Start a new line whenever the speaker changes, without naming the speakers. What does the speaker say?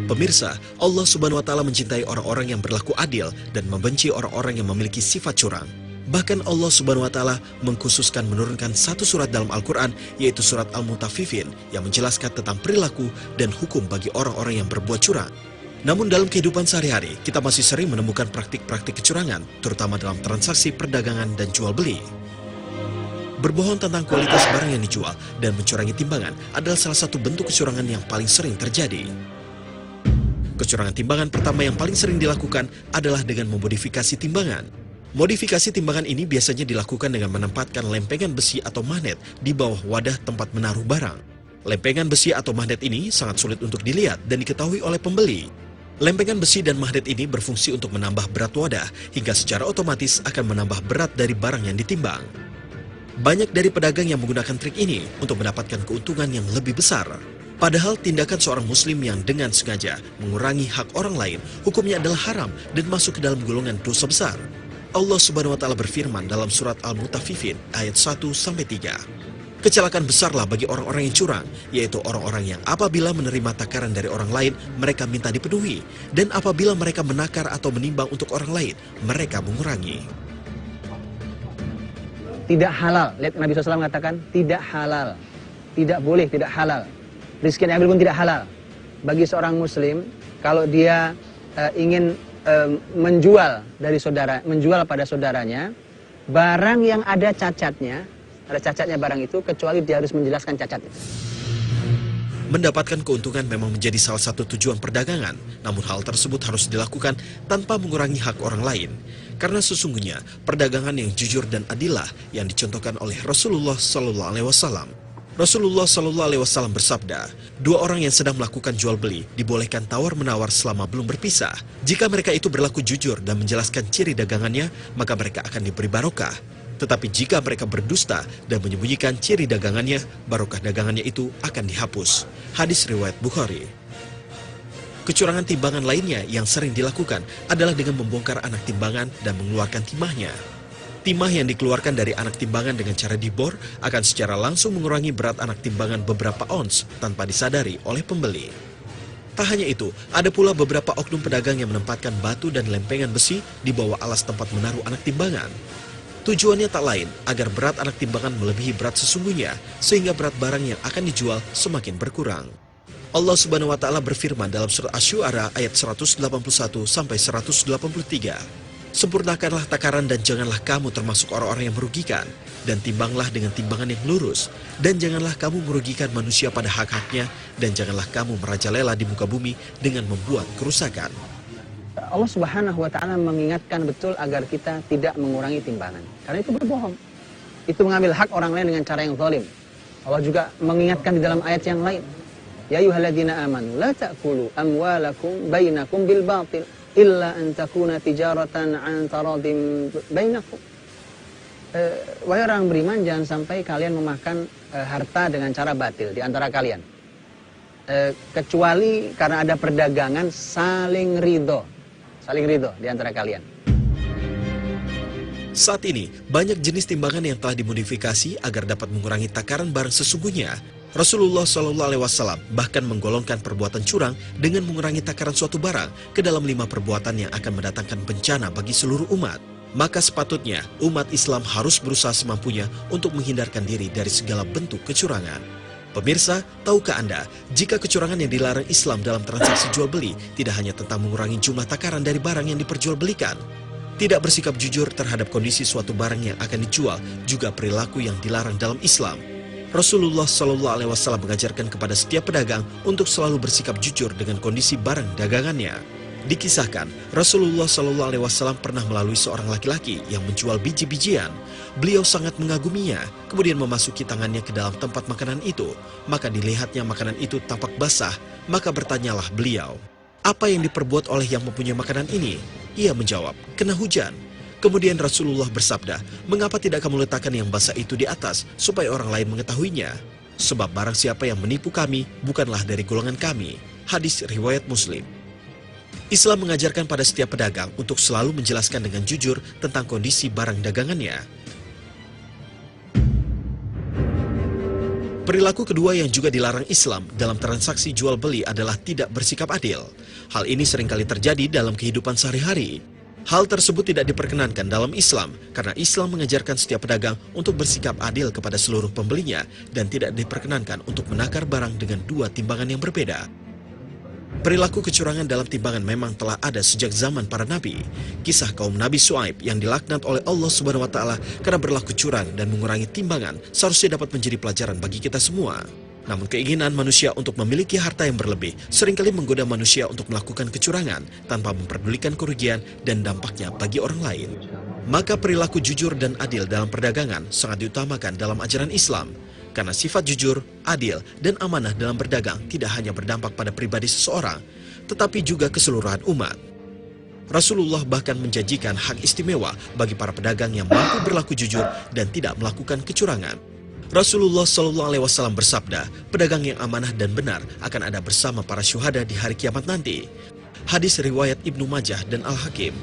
Pemirsa, Allah Subhanahu wa Ta'ala mencintai orang-orang yang berlaku adil dan membenci orang-orang yang memiliki sifat curang. Bahkan Allah Subhanahu wa Ta'ala mengkhususkan menurunkan satu surat dalam Al-Quran, yaitu surat Al-Mutaffifin, yang menjelaskan tentang perilaku dan hukum bagi orang-orang yang berbuat curang. Namun dalam kehidupan sehari-hari, kita masih sering menemukan praktik-praktik kecurangan, terutama dalam transaksi perdagangan dan jual beli. Berbohong tentang kualitas barang yang dijual dan mencurangi timbangan adalah salah satu bentuk kecurangan yang paling sering terjadi. Kecurangan timbangan pertama yang paling sering dilakukan adalah dengan memodifikasi timbangan. Modifikasi timbangan ini biasanya dilakukan dengan menempatkan lempengan besi atau magnet di bawah wadah tempat menaruh barang. Lempengan besi atau magnet ini sangat sulit untuk dilihat dan diketahui oleh pembeli. Lempengan besi dan magnet ini berfungsi untuk menambah berat wadah hingga secara otomatis akan menambah berat dari barang yang ditimbang. Banyak dari pedagang yang menggunakan trik ini untuk mendapatkan keuntungan yang lebih besar. Padahal tindakan seorang muslim yang dengan sengaja mengurangi hak orang lain, hukumnya adalah haram dan masuk ke dalam golongan dosa besar. Allah Subhanahu wa Ta'ala berfirman dalam surat Al-Mutaffifin ayat 1-3. Kecelakaan besarlah bagi orang-orang yang curang, yaitu orang-orang yang apabila menerima takaran dari orang lain, mereka minta dipenuhi, dan apabila mereka menakar atau menimbang untuk orang lain, mereka mengurangi.
Tidak halal. Lihat Nabi SAW mengatakan tidak halal. Tidak boleh, tidak halal. Rizki yang diambil pun tidak halal. Bagi seorang muslim, kalau dia ingin menjual pada saudaranya, barang yang ada cacatnya barang itu, kecuali dia harus menjelaskan cacatnya.
Mendapatkan keuntungan memang menjadi salah satu tujuan perdagangan, namun hal tersebut harus dilakukan tanpa mengurangi hak orang lain. Karena sesungguhnya perdagangan yang jujur dan adilah yang dicontohkan oleh Rasulullah SAW. Rasulullah SAW bersabda, dua orang yang sedang melakukan jual beli dibolehkan tawar-menawar selama belum berpisah. Jika mereka itu berlaku jujur dan menjelaskan ciri dagangannya, maka mereka akan diberi barokah. Tetapi jika mereka berdusta dan menyembunyikan ciri dagangannya, barokah dagangannya itu akan dihapus. Hadis riwayat Bukhari. Kecurangan timbangan lainnya yang sering dilakukan adalah dengan membongkar anak timbangan dan mengeluarkan timahnya. Timah yang dikeluarkan dari anak timbangan dengan cara dibor akan secara langsung mengurangi berat anak timbangan beberapa ons tanpa disadari oleh pembeli. Tak hanya itu, ada pula beberapa oknum pedagang yang menempatkan batu dan lempengan besi di bawah alas tempat menaruh anak timbangan. Tujuannya tak lain agar berat anak timbangan melebihi berat sesungguhnya, sehingga berat barang yang akan dijual semakin berkurang. Allah Subhanahu wa Ta'ala berfirman dalam surat Asy-Syu'ara ayat 181-183. Sempurnakanlah takaran dan janganlah kamu termasuk orang-orang yang merugikan, dan timbanglah dengan timbangan yang lurus, dan janganlah kamu merugikan manusia pada hak-haknya, dan janganlah kamu merajalela di muka bumi dengan membuat kerusakan.
Allah Subhanahu wa Ta'ala mengingatkan betul agar kita tidak mengurangi timbangan, karena itu berbohong. Itu mengambil hak orang lain dengan cara yang zalim. Allah juga mengingatkan di dalam ayat yang lain, ya ayyuhalladzina amanu la ta'kulu amwalakum bainakum bil batil illa an takuna tijaratan an taradim bainakum. Wahai orang beriman, jangan sampai kalian memakan harta dengan cara batil di antara kalian, kecuali karena ada perdagangan saling ridho di antara kalian.
Saat ini, banyak jenis timbangan yang telah dimodifikasi agar dapat mengurangi takaran barang sesungguhnya. Rasulullah SAW bahkan menggolongkan perbuatan curang dengan mengurangi takaran suatu barang ke dalam 5 perbuatan yang akan mendatangkan bencana bagi seluruh umat. Maka sepatutnya umat Islam harus berusaha semampunya untuk menghindarkan diri dari segala bentuk kecurangan. Pemirsa, tahukah Anda jika kecurangan yang dilarang Islam dalam transaksi jual beli tidak hanya tentang mengurangi jumlah takaran dari barang yang diperjualbelikan? Tidak bersikap jujur terhadap kondisi suatu barang yang akan dijual juga perilaku yang dilarang dalam Islam. Rasulullah SAW mengajarkan kepada setiap pedagang untuk selalu bersikap jujur dengan kondisi barang dagangannya. Dikisahkan, Rasulullah SAW pernah melalui seorang laki-laki yang menjual biji-bijian. Beliau sangat mengaguminya, kemudian memasuki tangannya ke dalam tempat makanan itu. Maka dilihatnya makanan itu tampak basah, maka bertanyalah beliau, apa yang diperbuat oleh yang mempunyai makanan ini? Ia menjawab, kena hujan. Kemudian Rasulullah bersabda, mengapa tidak kamu letakkan yang basah itu di atas, supaya orang lain mengetahuinya? Sebab barang siapa yang menipu kami, bukanlah dari golongan kami. Hadis riwayat Muslim. Islam mengajarkan pada setiap pedagang untuk selalu menjelaskan dengan jujur tentang kondisi barang dagangannya. Perilaku kedua yang juga dilarang Islam dalam transaksi jual beli adalah tidak bersikap adil. Hal ini seringkali terjadi dalam kehidupan sehari-hari. Hal tersebut tidak diperkenankan dalam Islam karena Islam mengajarkan setiap pedagang untuk bersikap adil kepada seluruh pembelinya dan tidak diperkenankan untuk menakar barang dengan dua timbangan yang berbeda. Perilaku kecurangan dalam timbangan memang telah ada sejak zaman para nabi. Kisah kaum Nabi Syuaib yang dilaknat oleh Allah Subhanahu wa taala karena berlaku curang dan mengurangi timbangan seharusnya dapat menjadi pelajaran bagi kita semua. Namun keinginan manusia untuk memiliki harta yang berlebih seringkali menggoda manusia untuk melakukan kecurangan tanpa memperdulikan kerugian dan dampaknya bagi orang lain. Maka perilaku jujur dan adil dalam perdagangan sangat diutamakan dalam ajaran Islam. Karena sifat jujur, adil, dan amanah dalam berdagang tidak hanya berdampak pada pribadi seseorang, tetapi juga keseluruhan umat. Rasulullah bahkan menjanjikan hak istimewa bagi para pedagang yang mampu berlaku jujur dan tidak melakukan kecurangan. Rasulullah SAW bersabda, pedagang yang amanah dan benar akan ada bersama para syuhada di hari kiamat nanti. Hadis riwayat Ibnu Majah dan Al-Hakim.